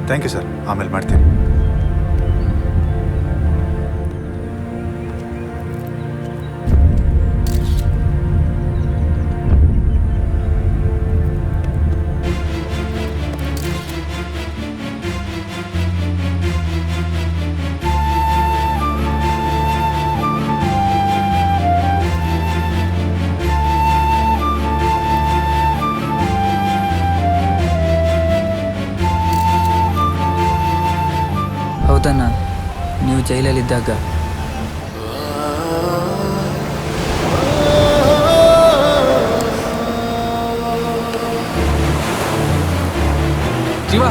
Thank you sir, ಆಮೇಲೆ ಮಾಡ್ತೀನಿ. ಹೌದಣ್ಣ, ನೀವು ಜೈಲಲ್ಲಿದ್ದಾಗ ಜೀವ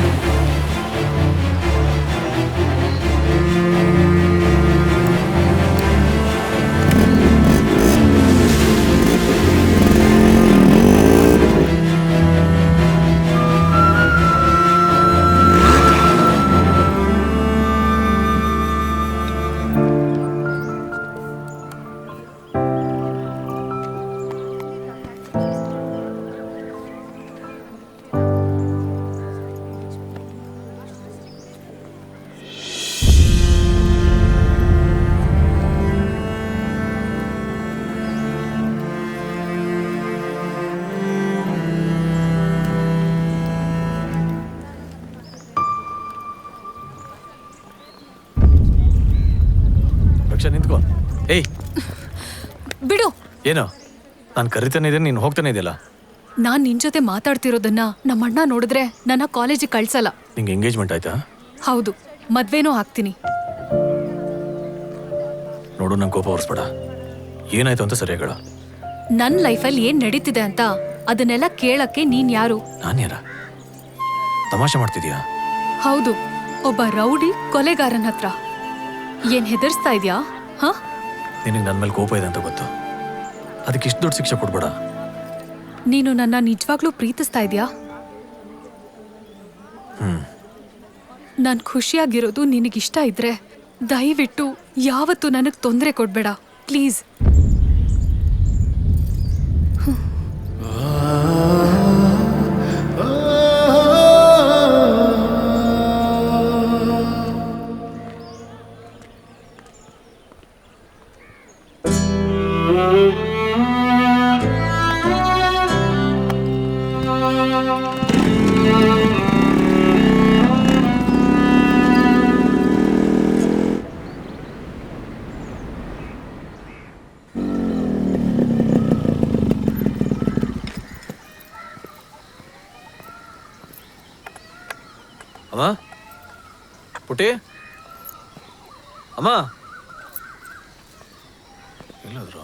ನಿಂತ್ಕೋ. ಏಯ್ ಬಿಡು. ಏನೋ ನಾನು ಕರಿತಾನೆ ಇದ್ದೇನೆ, ನೀನು ಹೋಗ್ತಾನೆ ಇದೆಯಲ್ಲ. ನಾನ್ ನಿನ್ ಜೊತೆ ಮಾತಾಡ್ತಿರೋದನ್ನ ನಮ್ಮಣ್ಣ ನೋಡಿದ್ರೆ ನನ್ನ ಕಾಲೇಜಿಗೆ ಕಳ್ಸಲ್ಲ. ನಿಂಗೆ ಎಂಗೇಜ್ಮೆಂಟ್ ಆಯ್ತಾ? ಹೌದು, ಮದ್ವೆನೂ ಆಗ್ತೀನಿ. ನೋಡು, ನಂಗೆ ಕೋಪ ಹೊರಿಸ್ಬೇಡ. ಏನಾಯ್ತು ಅಂತ ಸರಿಯಾಗಿ ಹೇಳು. ನನ್ ಲೈಫಲ್ಲಿ ಏನ್ ನಡೀತಿದೆ ಅಂತ ಅದನ್ನೆಲ್ಲ ಕೇಳಕ್ಕೆ ನೀನ್ ಯಾರು? ನಾನು ಯಾರ? ತಮಾಷೆ ಮಾಡ್ತಿದ್ಯಾ? ಹೌದು, ಒಬ್ಬ ರೌಡಿ ಕೊಲೆಗಾರನ ಹತ್ರ. ಏನ್ ಹೆದರ್ಸ್ತಾ ಇದ್ಯಾ? ಹ, ನಿನಗೆ ನನ್ನ ಮೇಲೆ ಕೋಪ ಇದೆ ಅಂತ ಗೊತ್ತು. ಅದಕ್ಕೆ ಇಷ್ಟು ದೊಡ್ಡ ಶಿಕ್ಷೆ ಕೊಡ್ಬೇಡ. ನೀನು ನನ್ನ ನಿಜವಾಗ್ಲೂ ಪ್ರೀತಿಸ್ತಾ ಇದ್ಯಾ? ನಾನ್ ಖುಷಿಯಾಗಿರೋದು ನಿನಗಿಷ್ಟ ಇದ್ರೆ ದಯವಿಟ್ಟು ಯಾವತ್ತೂ ನನಗ್ ತೊಂದರೆ ಕೊಡ್ಬೇಡ, ಪ್ಲೀಸ್. ಅಮ್ಮ, ಪುಟಿ, ಅಮ್ಮ ಎಲ್ಲಾದ್ರು?